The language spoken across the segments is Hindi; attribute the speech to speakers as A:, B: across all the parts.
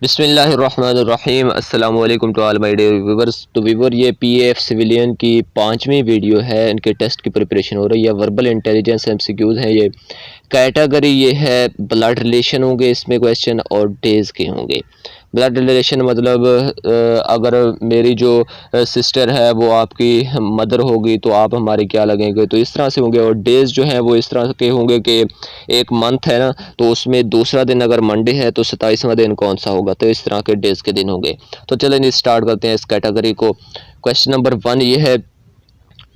A: बिस्मिल्लाहिर्रहमानिर्रहीम अस्सलाम वालेकुम to all my dear viewers. तो व्यूअर ये पीएएफ सिविलियन की 5वीं वीडियो है। इनके टेस्ट की प्रिपरेशन हो रही है। वर्बल इंटेलिजेंस एमसीक्यूज़ हैं ये। कैटेगरी ये है ब्लड रिलेशन होंगे इसमें क्वेश्चन और डेज़ के होंगे। ब्लड रिलेशन मतलब अगर मेरी जो सिस्टर है वो आपकी मदर होगी तो आप हमारे क्या लगेंगे, तो इस तरह से होंगे। और डेज़ जो हैं वो इस तरह के होंगे कि एक मंथ है ना, तो उसमें दूसरा दिन अगर मंडे है तो 27वां दिन कौन सा होगा, तो इस तरह के डेज़ के दिन होंगे। तो चलें स्टार्ट करते हैं इस कैटेगरी को। क्वेश्चन नंबर 1 ये है।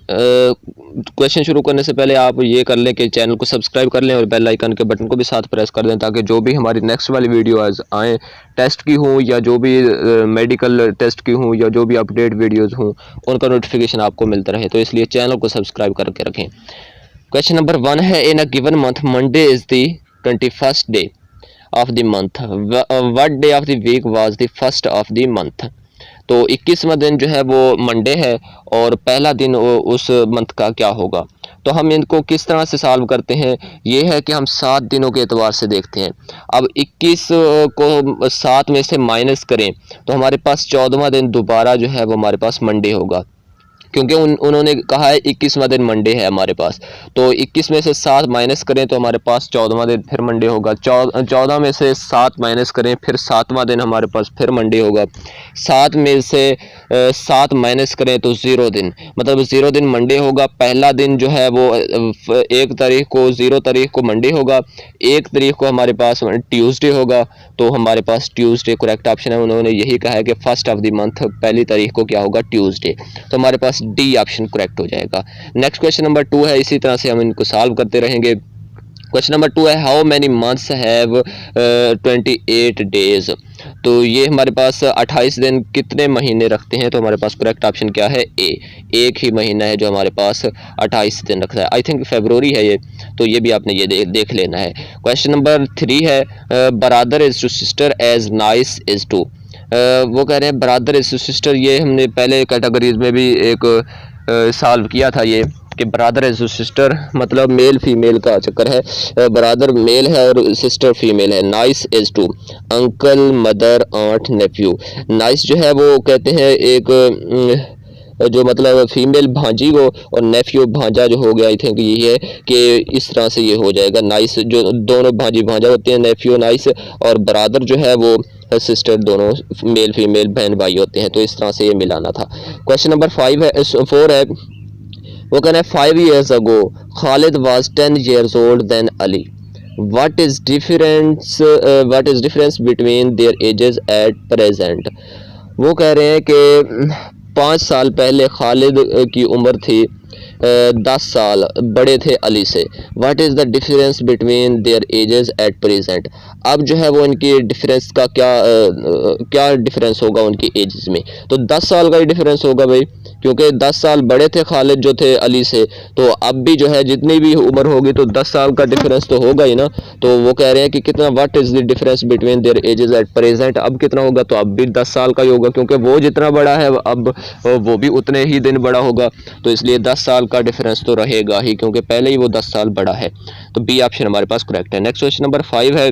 A: क्वेश्चन शुरू करने से पहले आप ये कर लें कि चैनल को सब्सक्राइब कर लें और बेल आइकन के बटन को भी साथ प्रेस कर दें, ताकि जो भी हमारी नेक्स्ट वाली वीडियोज़ आएँ, टेस्ट की हों या जो भी मेडिकल टेस्ट की हों या जो भी अपडेट वीडियोज़ हों, उनका नोटिफिकेशन आपको मिलता रहे। तो इसलिए चैनल को सब्सक्राइब करके रखें। क्वेश्चन नंबर 1 है। In a given month Monday is the 21st day of the month. What day of the week was the first of the month. तो 21वां दिन जो है वो मंडे है और पहला दिन उस मंथ का क्या होगा। तो हम इनको किस तरह से सॉल्व करते हैं, ये है कि हम 7 दिनों के एतबार से देखते हैं। अब 21 को 7 में से माइनस करें तो हमारे पास 14वां दिन दोबारा जो है वो हमारे पास मंडे होगा, क्योंकि उन्होंने कहा है 21वां दिन मंडे है हमारे पास। तो 21 में से 7 माइनस करें तो हमारे पास 14वां दिन फिर मंडे होगा। 14 में से 7 माइनस करें फिर 7वां दिन हमारे पास फिर मंडे होगा। 7 में से 7 माइनस करें तो 0 दिन, मतलब 0 दिन मंडे होगा। पहला दिन जो है वो 1 तारीख को 0 तारीख को मंडे होगा। 1 तारीख को हमारे पास ट्यूसडे होगा। तो हमारे पास ट्यूसडे करेक्ट ऑप्शन है। उन्होंने यही कहा है कि फर्स्ट ऑफ द मंथ पहली तारीख को क्या होगा, ट्यूसडे। तो हमारे पास डी ऑप्शन करेक्ट हो जाएगा। नेक्स्ट क्वेश्चन नंबर 2 है। इसी तरह से हम इनको सॉल्व करते रहेंगे। क्वेश्चन नंबर 2 है। How many months have 28 days. तो ये हमारे पास 28 दिन कितने महीने रखते हैं, तो हमारे पास करेक्ट ऑप्शन क्या है, ए। एक ही महीना है जो हमारे पास 28 दिन रखता है। आई थिंक फरवरी है ये, तो ये भी आपने ये देख लेना है। क्वेश्चन नंबर 3 है। Brother is to sister as niece is to. वो कह रहे हैं ब्रदर इज टू सिस्टर। ये हमने पहले कैटेगरीज में भी एक सॉल्व किया था ये, कि ब्रदर एज सिस्टर मतलब मेल फीमेल का चक्कर है। ब्रदर मेल है और सिस्टर फीमेल है। Niece is to uncle mother aunt nephew. Niece जो है वो कहते हैं एक जो मतलब फीमेल भांजी को, और नेफ्यू भांजा जो हो गया। आई थिंक ये है कि इस तरह से ये हो जाएगा। नाइस जो दोनों भांजी भांजा होते हैं, नेफ्यू नाइस, और ब्रदर जो है वो सिस्टर, दोनों मेल फीमेल बहन भाई होते हैं। तो इस तरह से ये मिलाना था। क्वेश्चन नंबर 4 है। वो कहना है 5 years ago Khalid was 10 years old than Ali. What is difference between their ages at present? वो कह रहे हैं कि 5 साल पहले खालिद की उम्र थी 10 साल बड़े थे अली से। What is the difference between their edges at present. अब जो है वो इनकी डिफरेंस का क्या डिफरेंस होगा उनकी एजेस में, तो 10 साल का ही डिफरेंस होगा भाई, क्योंकि 10 साल बड़े थे खालिद जो थे अली से। तो अब भी जो है जितनी भी उम्र होगी तो 10 साल का डिफरेंस तो होगा ही ना। तो वो कह रहे हैं कि कितना, what is the difference between their edges at present. अब कितना होगा, तो अब भी 10 साल का ही होगा, क्योंकि वो जितना बड़ा है अब वो भी उतने ही दिन बड़ा होगा। तो इसलिए 10 साल का डिफरेंस तो रहेगा ही, क्योंकि पहले ही वो 10 साल बड़ा है। तो बी ऑप्शन हमारे पास करेक्ट है। नेक्स्ट क्वेश्चन नंबर 5 है।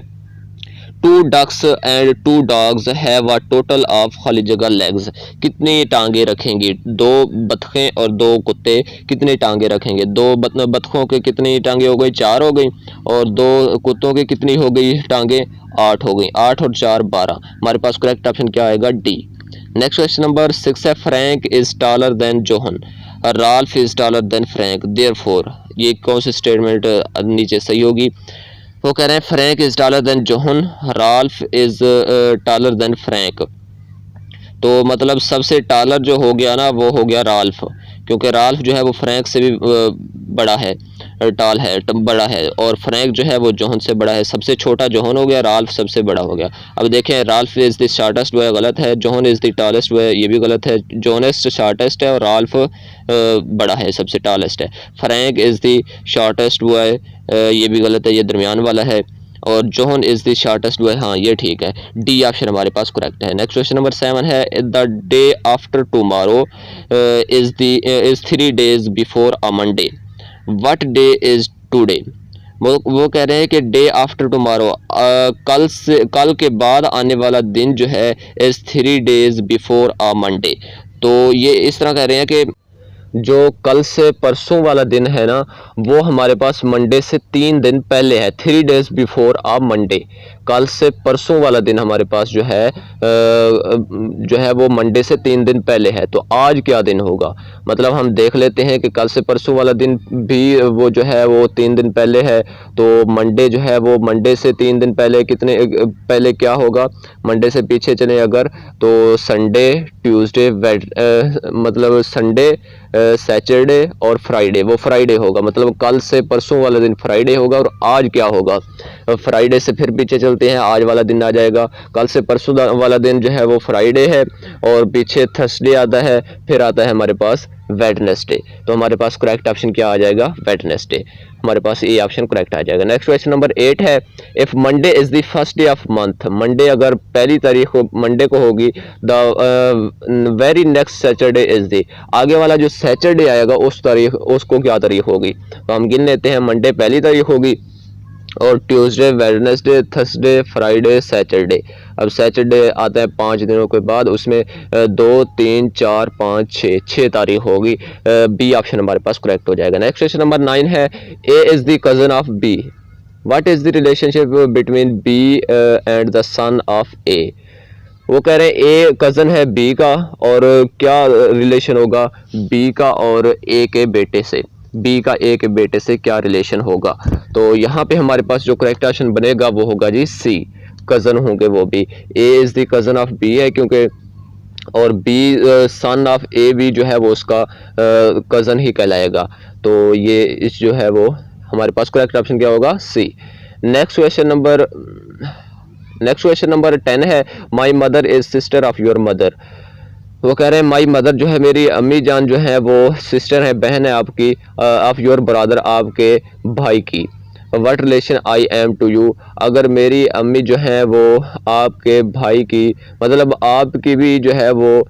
A: 2 ducks and 2 dogs have a total of खाली जगह legs। कितनी टांगे रखेंगी, 2 बतखें और 2 कुत्ते कितनी टांगे रखेंगे। 2 बतखों के कितनी टांगे हो गई, 4 हो गई, और 2 कुत्तों की कितनी हो गई टांगे, 8 हो गई। 8 और 4 12। हमारे पास करेक्ट ऑप्शन क्या आएगा, डी। नेक्स्ट क्वेश्चन नंबर 6 है। Frank is taller than Johan, Ralph is taller than Frank, therefore. ये कौन सी स्टेटमेंट नीचे सही होगी। वो कह रहे हैं Frank is taller than Johan, Ralph is taller than Frank. तो मतलब सबसे टॉलर जो हो गया ना वो हो गया राल्फ, क्योंकि राल्फ जो है वो फ्रैंक से भी बड़ा है, टॉल है, बड़ा है, और फ्रैंक जो है वो जोहन से बड़ा है। सबसे छोटा जोहन हो गया, राल्फ सबसे बड़ा हो गया। अब देखें, राल्फ इज़ द शॉर्टेस्ट वे गलत है, जोहन इज़ द टॉलेस्ट वे ये भी गलत है। जोनेस्ट शॉर्टेस्ट है और राल्फ बड़ा है, सबसे टॉलेस्ट है। फ्रैंक इज़ द शॉर्टेस्ट वे ये भी गलत है, ये दरमियान वाला है। और जोहन इज़ द शॉर्टेस्ट वे, हाँ ये ठीक है। डी ऑप्शन हमारे पास करेक्ट है। नेक्स्ट क्वेश्चन नंबर 7 है। The day after tomorrow is 3 days before a Monday. What day is today. वो कह रहे हैं कि डे आफ्टर टुमारो, कल के बाद आने वाला दिन जो है is 3 days before a Monday. तो ये इस तरह कह रहे हैं कि जो कल से परसों वाला दिन है ना, वो हमारे पास मंडे से 3 दिन पहले है, 3 डेज बिफोर आ मंडे। कल से परसों वाला दिन हमारे पास जो है वो मंडे से 3 दिन पहले है। तो आज क्या दिन होगा, मतलब हम देख लेते हैं कि कल से परसों वाला दिन भी वो जो है वो 3 दिन पहले है। तो मंडे जो है वो मंडे से 3 दिन पहले कितने पहले क्या होगा, मंडे से पीछे चले अगर तो संडे, ट्यूसडे, मतलब संडे, सैटरडे और फ्राइडे, वो फ्राइडे होगा। मतलब कल से परसों वाला दिन फ्राइडे होगा। और आज क्या होगा, फ्राइडे से फिर पीछे चलते हैं, आज वाला दिन आ जाएगा। कल से परसों वाला दिन जो है वो फ्राइडे है और पीछे थर्सडे आता है, फिर आता है हमारे पास वेडनेसडे। तो हमारे पास करेक्ट ऑप्शन क्या आ जाएगा, वेडनेसडे। हमारे पास ये ऑप्शन करेक्ट आ जाएगा। नेक्स्ट क्वेश्चन नंबर 8 है, if Monday is the first day of month, Monday अगर पहली तारीख को मंडे को होगी, the very next Saturday is the, आगे वाला जो सैटरडे आएगा उस तारीख, उसको क्या तारीख होगी। तो हम गिन लेते हैं, मंडे पहली तारीख होगी और Tuesday, Wednesday, Thursday, Friday, Saturday. अब सैटरडे आता है 5 दिनों के बाद, उसमें 2, 3, 4, 5, 6 तारीख होगी। बी ऑप्शन हमारे पास करेक्ट हो जाएगा। नेक्स्ट क्वेश्चन नंबर 9 है, A is the cousin of B, what is the relationship between B and the son of A. वो कह रहे हैं ए कजन है बी का, और क्या रिलेशन होगा बी का और ए के बेटे से, बी का ए के बेटे से क्या रिलेशन होगा। तो यहाँ पे हमारे पास जो करेक्ट ऑप्शन बनेगा वो होगा जी सी, कजन होंगे वो भी। A is the cousin of B है क्योंकि, और बी सन ऑफ ए भी जो है वो उसका कजन ही कहलाएगा। तो ये इस जो है वो हमारे पास करेक्ट ऑप्शन क्या होगा, सी। नेक्स्ट क्वेश्चन नंबर 10 है, my mother is sister of your mother. वो कह रहे हैं माई मदर जो है मेरी अम्मी जान जो है वो सिस्टर है, बहन है आपकी, ऑफ योर ब्रदर आपके भाई की। What relation I am to you, अगर मेरी अम्मी जो है वो आपके भाई की, मतलब आपकी भी जो है वो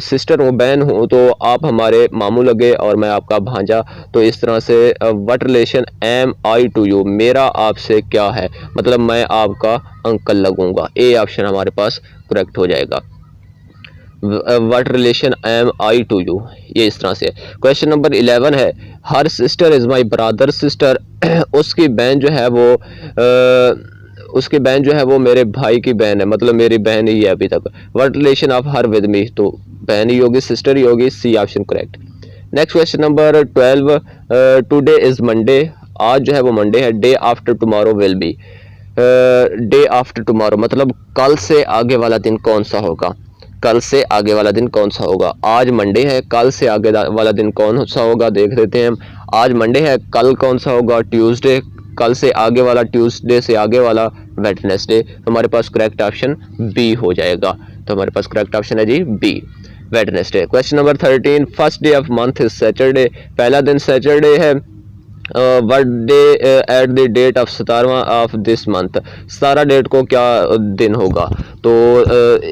A: सिस्टर हो, बहन हो, तो आप हमारे मामू लगे और मैं आपका भांजा। तो इस तरह से what relation am I to you, मेरा आपसे क्या है, मतलब मैं आपका अंकल लगूंगा। ए ऑप्शन हमारे पास करेक्ट हो जाएगा। What relation am I to you, ये इस तरह से। क्वेश्चन नंबर 11 है, her sister is my brother sister, उसकी बहन जो है वो उसकी बहन जो है वो मेरे भाई की बहन है, मतलब मेरी बहन ही है अभी तक। What relation of her with me, तो बहन ही होगी, सिस्टर ही होगी। C option correct. Next question number 12, today is Monday, आज जो है वो मंडे है। Day after tomorrow will be, day after tomorrow मतलब कल से आगे वाला दिन कौन सा होगा, कल से आगे वाला दिन कौन सा होगा। आज मंडे है, कल से आगे वाला दिन कौन सा होगा देख लेते हैं हम। आज मंडे है, कल कौन सा होगा, ट्यूसडे, कल से आगे वाला ट्यूसडे से आगे वाला वेडनेसडे। हमारे पास करेक्ट ऑप्शन बी हो जाएगा। तो हमारे पास करेक्ट ऑप्शन है जी B, Wednesday. Question number 13, first day of month is Saturday, पहला दिन सैटरडे है। What day at the date of 17वां ऑफ दिस मंथ, 17 डेट को क्या दिन होगा। तो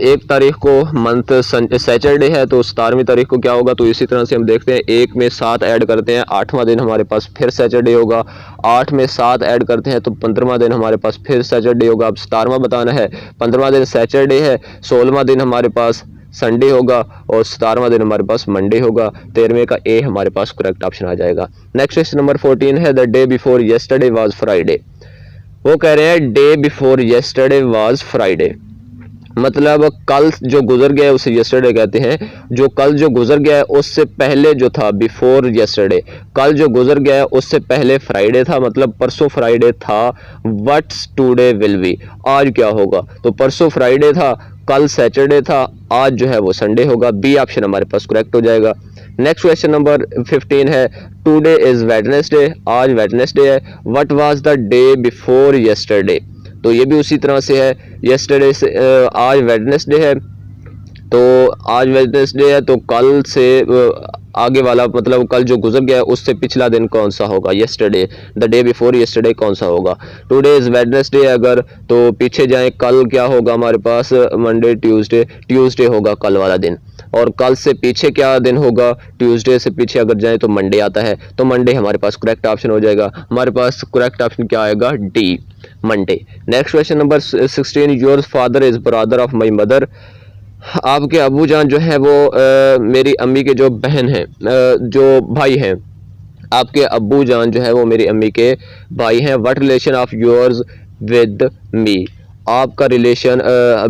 A: 1 तारीख को मंथ सैटरडे है, तो 17वीं तारीख को क्या होगा। तो इसी तरह से हम देखते हैं, 1 में 7 ऐड करते हैं, 8वां दिन हमारे पास फिर सैटरडे होगा। 8 में 7 ऐड करते हैं तो 15वां दिन हमारे पास फिर सैटरडे होगा। अब 17वां बताना है, 15वां दिन सैटरडे है, 16वां दिन हमारे पास संडे होगा और 17वां दिन हमारे पास मंडे होगा। 13वें का ए हमारे पास करेक्ट ऑप्शन आ जाएगा। नेक्स्ट क्वेश्चन नंबर 14 है, the day before yesterday was Friday. वो कह रहे हैं day before yesterday was Friday, मतलब कल जो गुजर गया है उसे येस्टरडे कहते हैं। जो कल जो गुजर गया है उससे पहले जो था बिफोर येस्टरडे, कल जो गुजर गया है उससे पहले फ्राइडे था, मतलब परसों फ्राइडे था। व्हाट्स टुडे विल बी, आज क्या होगा। तो परसों फ्राइडे था, कल सैटरडे था, आज जो है वो संडे होगा। बी ऑप्शन हमारे पास करेक्ट हो जाएगा। नेक्स्ट क्वेश्चन नंबर 15 है, टुडे इज वेडनेसडे, आज वेडनेसडे है। What was the day before yesterday, तो ये भी उसी तरह से है, येस्टरडे से आज वेडनेसडे है, तो आज वेडनेसडे है तो कल से आगे वाला, मतलब कल जो गुजर गया है उससे पिछला दिन कौन सा होगा, yesterday, the day before yesterday कौन सा होगा। टुडे इज वेडनेसडे अगर, तो पीछे जाएं, कल क्या होगा हमारे पास, मंडे, ट्यूसडे, ट्यूसडे होगा कल वाला दिन। और कल से पीछे क्या दिन होगा, ट्यूसडे से पीछे अगर जाए तो मंडे आता है, तो मंडे हमारे पास करेक्ट ऑप्शन हो जाएगा। हमारे पास करेक्ट ऑप्शन क्या आएगा, D, Monday. Next question number 16, your father is brother of my mother. आपके अबू जान जो है वो मेरी अम्मी के जो बहन हैं, जो भाई हैं। आपके अब्बू जान जो है वो मेरी अम्मी के भाई हैं। What relation of yours with me. आपका रिलेशन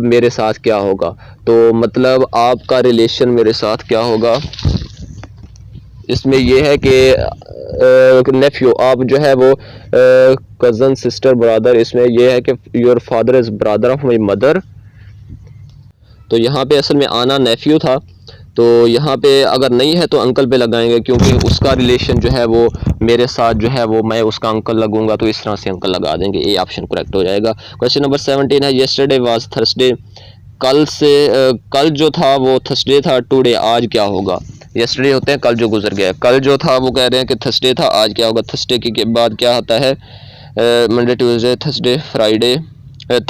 A: मेरे साथ क्या होगा, तो मतलब आपका रिलेशन मेरे साथ क्या होगा, इसमें यह है कि नेफ्यू, आप जो है वो कज़न, सिस्टर, ब्रदर, इसमें यह है कि your father is brother of my mother. तो यहाँ पे असल में आना नेफ्यू था, तो यहाँ पे अगर नहीं है तो अंकल पे लगाएंगे, क्योंकि उसका रिलेशन जो है वो मेरे साथ जो है वो मैं उसका अंकल लगूंगा, तो इस तरह से अंकल लगा देंगे। ये ऑप्शन करेक्ट हो जाएगा। क्वेश्चन नंबर 17 है, येस्टरडे वाज थर्सडे। कल से कल जो था वो थर्सडे था, टुडे आज क्या होगा। येस्टरडे होते हैं कल जो गुजर गया, कल जो था वो कह रहे हैं कि थर्सडे था, आज क्या होगा। थर्सडे के बाद क्या आता है, Monday, Tuesday, Thursday, Friday.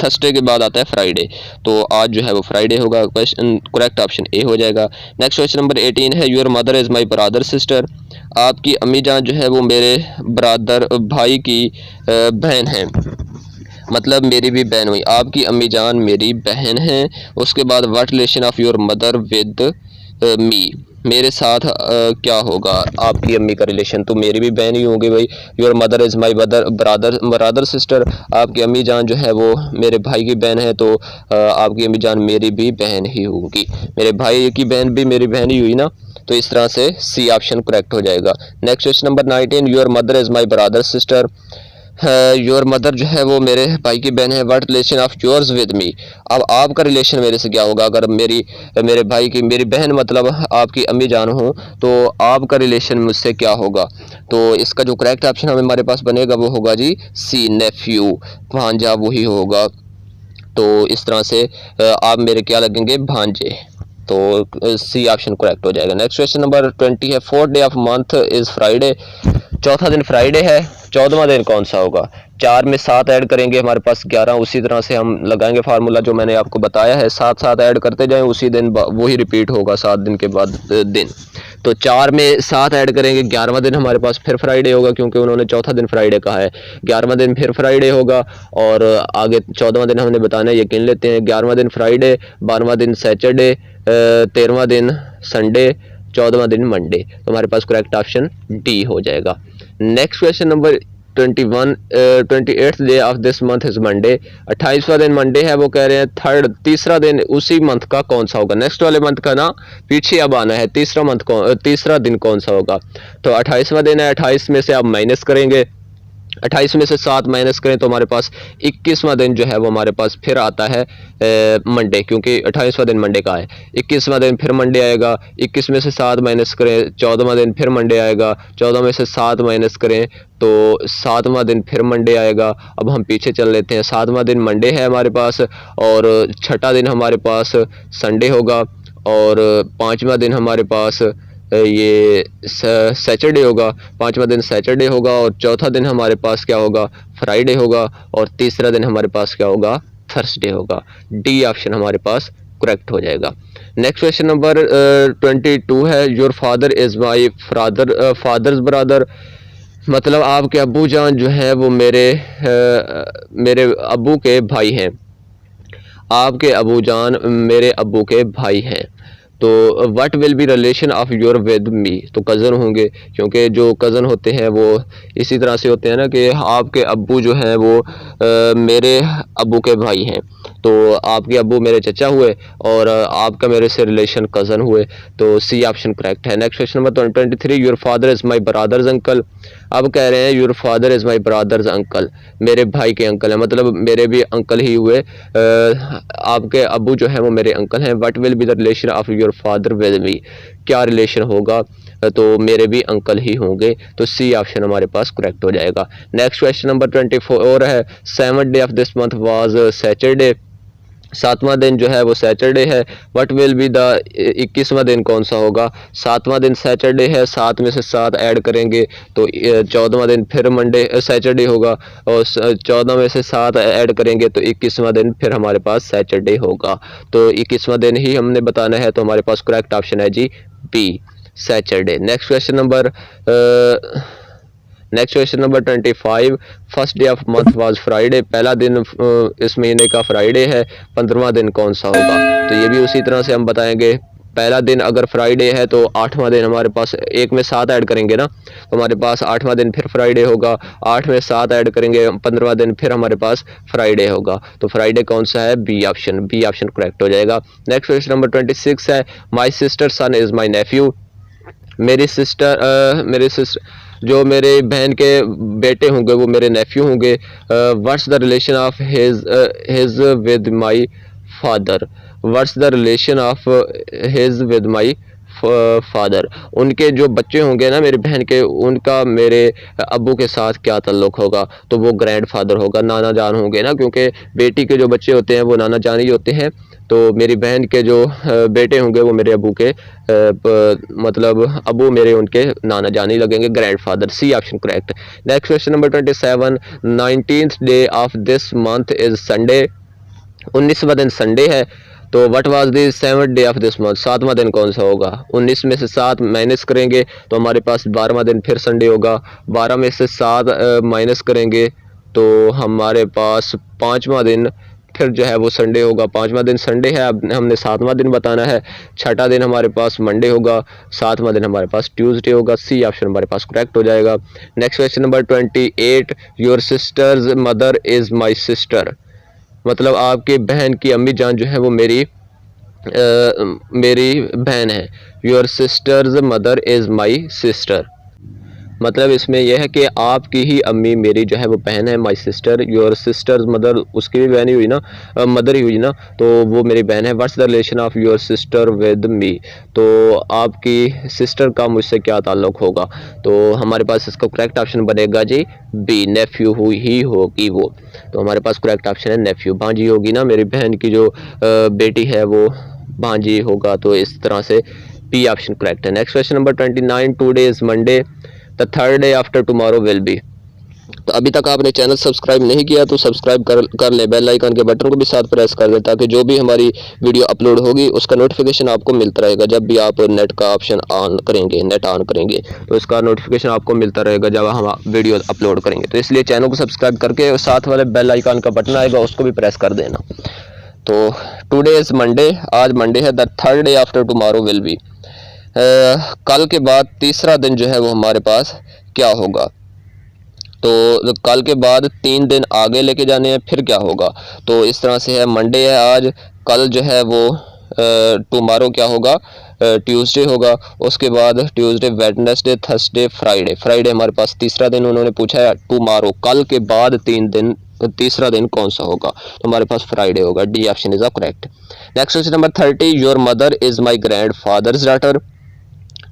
A: Thursday के बाद आता है फ्राइडे, तो आज जो है वो फ्राइडे होगा। क्वेश्चन करेक्ट ऑप्शन ए हो जाएगा। नेक्स्ट क्वेश्चन नंबर 18 है, your mother is my brother sister. आपकी अम्मी जान जो है वो मेरे ब्रदर भाई की बहन है, मतलब मेरी भी बहन हुई। आपकी अम्मी जान मेरी बहन है। उसके बाद what relation of your mother with me, मेरे साथ क्या होगा आपकी अम्मी का रिलेशन, तो मेरी भी बहन ही होगी भाई। Your mother is my brother sister. आपकी अम्मी जान जो है वो मेरे भाई की बहन है, तो आपकी अम्मी जान मेरी भी बहन ही होगी। मेरे भाई की बहन भी मेरी बहन ही हुई ना, तो इस तरह से सी ऑप्शन करेक्ट हो जाएगा। Next question number 19, your mother is my brother sister. Your mother जो है वो मेरे भाई की बहन है। What relation of yours with me, अब आपका रिलेशन मेरे से क्या होगा, अगर मेरे भाई की मेरी बहन मतलब आपकी अम्मी जान हो, तो आपका रिलेशन मुझसे क्या होगा। तो इसका जो करेक्ट ऑप्शन हमारे पास बनेगा वो होगा जी सी, नेफ्यू, भांजा वही होगा। तो इस तरह से आप मेरे क्या लगेंगे, भांजे, तो सी ऑप्शन करेक्ट हो जाएगा। नेक्स्ट क्वेश्चन नंबर 20 है, fourth day of month is Friday. चौथा दिन फ्राइडे है, 14वां दिन कौन सा होगा। 4 में 7 ऐड करेंगे हमारे पास 11, उसी तरह से हम लगाएंगे फार्मूला जो मैंने आपको बताया है, 7 ऐड करते जाएं, उसी दिन वही रिपीट होगा 7 दिन के बाद दिन। तो 4 में 7 ऐड करेंगे, 11वां दिन हमारे पास फिर फ्राइडे होगा, क्योंकि उन्होंने चौथा दिन फ्राइडे कहा है। 11वां दिन फिर फ्राइडे होगा, और आगे 14वां दिन हमने बताना है, यकीन लेते हैं। 11वां दिन फ्राइडे, 12वां दिन सैटरडे, 13वां दिन संडे, 14वां दिन मंडे। तो हमारे पास करेक्ट ऑप्शन डी हो जाएगा। Next question number 21, 28th day of this month is Monday. 28वां दिन मंडे है, वो कह रहे हैं तीसरा दिन उसी मंथ का कौन सा होगा। नेक्स्ट वाले मंथ का ना पीछे अब आना है, तीसरा दिन कौन सा होगा। तो 28वां दिन है, 28 में से आप माइनस करेंगे, 28 में से 7 माइनस करें तो हमारे पास 21वां दिन जो है वो हमारे पास फिर आता है मंडे, क्योंकि 28वां दिन मंडे का है। 21वां दिन फिर मंडे आएगा, 21 में से 7 माइनस करें, 14वां दिन फिर मंडे आएगा, 14 में से 7 माइनस करें तो 7वां दिन फिर मंडे आएगा। अब हम पीछे चल लेते हैं, 7वां दिन मंडे है हमारे पास, और 6ठा दिन हमारे पास संडे होगा, और 5वां दिन हमारे पास ये सैटरडे होगा, 5वां दिन सैटरडे होगा, और चौथा दिन हमारे पास क्या होगा, फ्राइडे होगा, और तीसरा दिन हमारे पास क्या होगा, थर्सडे होगा। डी ऑप्शन हमारे पास करेक्ट हो जाएगा। नेक्स्ट क्वेश्चन नंबर 22 है, your father is my father's brother. मतलब आपके अब्बू जान जो है वो मेरे अब्बू के भाई हैं। आपके अब्बू जान मेरे अब्बू के भाई हैं। तो what will be relation of your with me, तो कज़न होंगे, क्योंकि जो कज़न होते हैं वो इसी तरह से होते हैं ना, कि आपके अब्बू जो हैं वो मेरे अब्बू के भाई हैं। तो आपके अब्बू मेरे चचा हुए, और आपका मेरे से रिलेशन कज़न हुए, तो सी ऑप्शन करेक्ट है। Next question number 23, your father is my brothers uncle. अब कह रहे हैं your father is my brothers uncle, मेरे भाई के अंकल हैं, मतलब मेरे भी अंकल ही हुए। आपके अब्बू जो है वो मेरे अंकल हैं। What will be the relation of your father with me, क्या रिलेशन होगा, तो मेरे भी अंकल ही होंगे। तो सी ऑप्शन हमारे पास करेक्ट हो जाएगा। नेक्स्ट क्वेश्चन नंबर 24 है, 7th day of this month was Saturday. सातवां दिन जो है वो सैटरडे है। व्हाट विल बी द 21वां दिन कौन सा होगा? सातवां दिन सैटरडे है, 7 में से 7 ऐड करेंगे तो 14वां दिन फिर मंडे सैटरडे होगा, और 14 में से 7 ऐड करेंगे तो 21वां दिन फिर हमारे पास सैटरडे होगा। तो 21वां दिन ही हमने बताना है, तो हमारे पास करेक्ट ऑप्शन है जी B, Saturday. Next question number 25, first day of month was Friday. पहला दिन इस महीने का फ्राइडे है, 15वां दिन कौन सा होगा? तो ये भी उसी तरह से हम बताएंगे। पहला दिन अगर फ्राइडे है तो 8वां दिन हमारे पास, एक में 7 ऐड करेंगे ना, तो हमारे पास 8वां दिन फिर फ्राइडे होगा। 8 में 7 ऐड करेंगे, 15वां दिन फिर हमारे पास फ्राइडे होगा। तो फ्राइडे कौन सा है? बी ऑप्शन करेक्ट हो जाएगा। नेक्स्ट क्वेश्चन नंबर 26 है, my sister son is my nephew. मेरी सिस्टर जो मेरे बहन के बेटे होंगे वो मेरे नेफ्यू होंगे। What's the relation of his with my father. What's the relation of his with my father. उनके जो बच्चे होंगे ना मेरी बहन के, उनका मेरे अब्बू के साथ क्या ताल्लुक़ होगा? तो वो ग्रैंड फादर होगा, नाना जान होंगे ना, क्योंकि बेटी के जो बच्चे होते हैं वो नाना जान ही होते हैं। तो मेरी बहन के जो बेटे होंगे वो मेरे अबू के मतलब अबू मेरे उनके नाना जानी लगेंगे, grandfather. C option correct. Next question number 27, 19th day of this month is Sunday. 19वां दिन संडे है, तो what was the 7th day of this month. 7वां दिन कौन सा होगा? 19 में से 7 माइनस करेंगे तो हमारे पास 12वां दिन फिर संडे होगा। 12 में से 7 माइनस करेंगे तो हमारे पास 5वां दिन फिर जो है वो संडे होगा। 5वां दिन संडे है, अब हमने 7वां दिन बताना है। 6ठा दिन हमारे पास मंडे होगा, 7वां दिन हमारे पास ट्यूसडे होगा। सी ऑप्शन हमारे पास करेक्ट हो जाएगा। Next question number 28, your sisters mother is my sister. मतलब आपकी बहन की अम्मी जान जो है वो मेरी बहन है। Your sisters mother is my sister, मतलब इसमें यह है कि आपकी ही अम्मी मेरी जो है वो बहन है। My sister, your sisters mother, उसकी भी बहन ही हुई ना, मदर ही हुई ना, तो वो मेरी बहन है। What's the relation of your sister with me. तो आपकी सिस्टर का मुझसे क्या ताल्लुक़ होगा? तो हमारे पास इसका करेक्ट ऑप्शन बनेगा जी बी, नेफ्यू हुई ही होगी वो। तो हमारे पास करेक्ट ऑप्शन है नेफ्यू। भांजी होगी ना, मेरी बहन की जो बेटी है वो भांजी होगा, तो इस तरह से बी ऑप्शन करेक्ट है। Next question number 29, today is Monday, the third day after tomorrow will B. तो अभी तक आपने चैनल सब्सक्राइब नहीं किया तो सब्सक्राइब कर ले, बेल आइकन के बटन को भी साथ प्रेस कर दें ताकि जो भी हमारी वीडियो अपलोड होगी उसका नोटिफिकेशन आपको मिलता रहेगा। जब भी आप नेट का ऑप्शन ऑन करेंगे, नेट ऑन करेंगे, तो इसका नोटिफिकेशन आपको मिलता रहेगा जब हम वीडियो अपलोड करेंगे। तो इसलिए चैनल को सब्सक्राइब करके साथ वाले बेल आइकन का बटन आएगा उसको भी प्रेस कर देना। तो टुडे इज़ मंडे, आज मंडे है। The third day after tomorrow will B, कल के बाद तीसरा दिन जो है वो हमारे पास क्या होगा? तो कल के बाद 3 दिन आगे लेके जाने हैं, फिर क्या होगा? तो इस तरह से है, मंडे है आज, कल जो है वो टुमारो क्या होगा? ट्यूसडे होगा। उसके बाद Tuesday, Wednesday, Thursday, Friday. Friday हमारे पास तीसरा दिन उन्होंने पूछा है। टुमारो, कल के बाद 3 दिन, तीसरा दिन कौन सा होगा? तो हमारे पास फ्राइडे होगा। D option is correct. Next question number 30, your mother is my grandfather's daughter.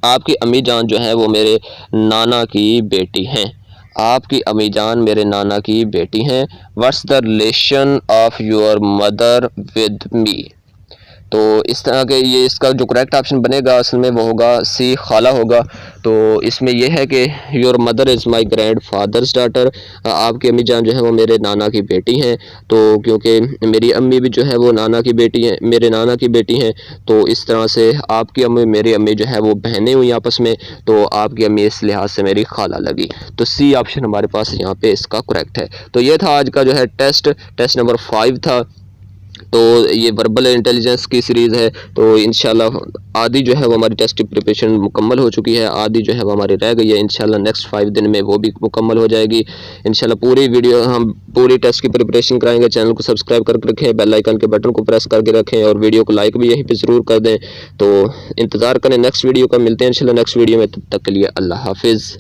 A: आपकी अम्मी जान जो है वो मेरे नाना की बेटी हैं। आपकी अम्मी जान मेरे नाना की बेटी हैं। What's the relation of your mother with me. तो इस तरह के ये इसका जो करेक्ट ऑप्शन बनेगा असल में वो होगा सी, खाला होगा। तो इसमें यह है कि your mother is my grandfather's daughter. आपकी अम्मी जान जो है वो मेरे नाना की बेटी हैं। तो क्योंकि मेरी अम्मी भी जो है वो नाना की बेटी हैं, मेरे नाना की बेटी हैं, तो इस तरह से आपकी अम्मी मेरी अम्मी जो है वो बहनें हुई आपस में, तो आपकी अम्मी इस लिहाज से मेरी खाला लगी। तो सी ऑप्शन हमारे पास यहाँ पे इसका करेक्ट है। तो ये था आज का जो है टेस्ट नंबर 5 था। तो ये वर्बल इंटेलिजेंस की सीरीज़ है। तो इंशाल्लाह आधी जो है वो हमारी टेस्ट की प्रिपरेशन मुकम्मल हो चुकी है, आधी जो है वो हमारी रह गई है। इंशाल्लाह नेक्स्ट 5 दिन में वो भी मुकम्मल हो जाएगी। इंशाल्लाह पूरी वीडियो हम पूरी टेस्ट की प्रिपरेशन कराएंगे। चैनल को सब्सक्राइब करके रखें, बेल आइकन के बटन को प्रेस करके रखें और वीडियो को लाइक भी यहीं पर ज़रूर कर दें। तो इंतज़ार करें नेक्स्ट वीडियो का, मिलते हैं इंशाल्लाह नेक्स्ट वीडियो में। तब तक के लिए अल्लाह हाफिज़।